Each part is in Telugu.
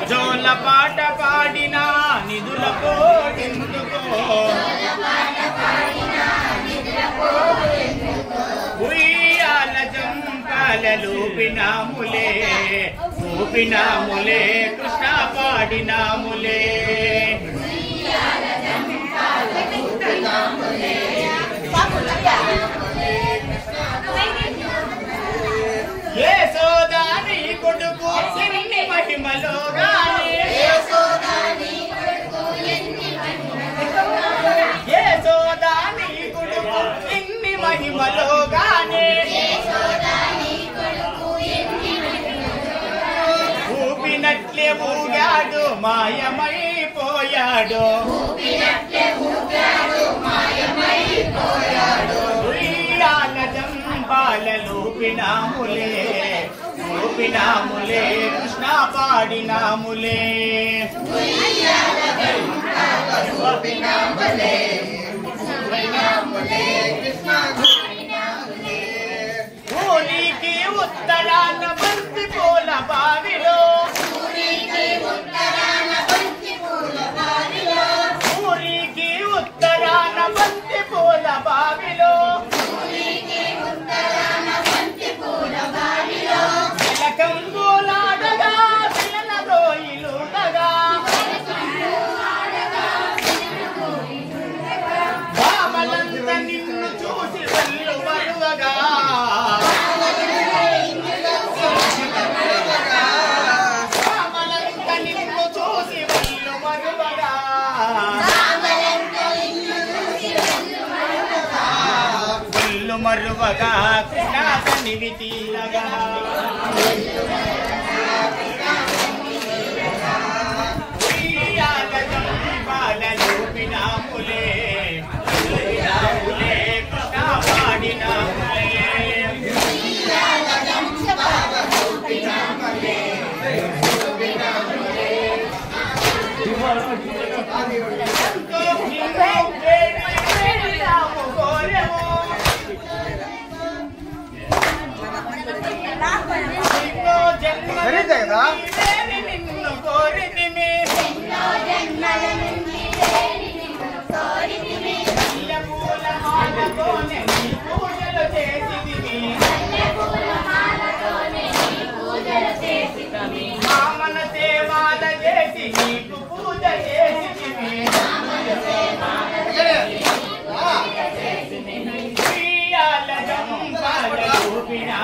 జోల పాట పాడినా నిధుల పోటెందుకో ఉయ్యాల జంపాలూపినాములే ఊపినాములే కృష్ణ పాడినాములే ఏ సోదాని కొడుకు ఎన్ని మహిమలో గాని ఏ సోదాని కొడుకు ఎన్ని మహిమలో గాని ఊపినట్లే ఊగాడు మాయమైపోయాడు ఉయ్యాల జంపాలూపినాములే ఊపినాములే కృష్ణ పాడినాములే ఊరికి ఉత్తరాన బంతి పూల బావిలో ఊరికి ఉత్తరాన బంతి పూల బావిలో కంబోలాడగా పిల్లల రోయిలుండగా బామలంత నిన్ను చూసి వల్లు మరువగా బామలంత నిన్ను చూసి వల్లు మరువగా వల్లు మరువగా కృష్ణ కనివి తీరగా పాడినాములే కృష్ణ పాడినాములే నిన్ను కోరితిమి పూల మాలతోనే నీ పూజలు చేసితివి మామన సేవాల చేసి నీకు పూజ చేసితివి ఉయ్యాల జంపాలూపినాములే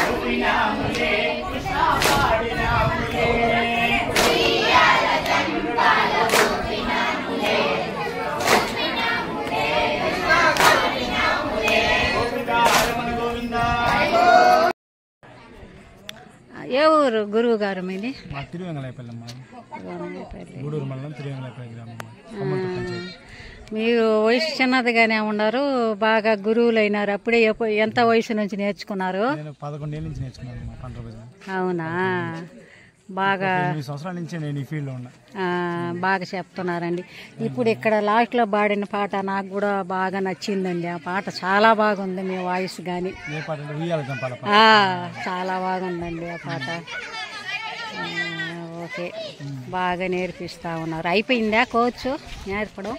ఊపినాములే కృష్ణ పాడినాములే ఏ ఊరు గురువు గారు మీది? గూడూరు మండలం తిరువెంగళపల్లి గ్రామం. మీరు వయసు చిన్నదిగానే ఉన్నారు, బాగా గురువులు అయినారు. అప్పుడే ఎంత వయసు నుంచి నేర్చుకున్నారు? 11 ఏళ్ళ నుంచి నేర్చుకున్నాను పంట భజన. అవునా? బాగా 8 సంవత్సరాల నుంచి నేను ఈ ఫీల్డ్లో ఉన్నా. బాగా చెప్తున్నారండి. ఇప్పుడు ఇక్కడ లాస్ట్లో పాడిన పాట నాకు కూడా బాగా నచ్చిందండి. ఆ పాట చాలా బాగుంది. మీ వాయిస్ కానీ చాలా బాగుందండి ఆ పాట. ఓకే, బాగా నేర్పిస్తా ఉన్నారు. అయిపోయిందా కోచ్ నేర్పడం?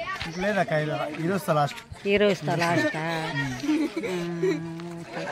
ఈరోజుతో లాస్ట్. ఓకే.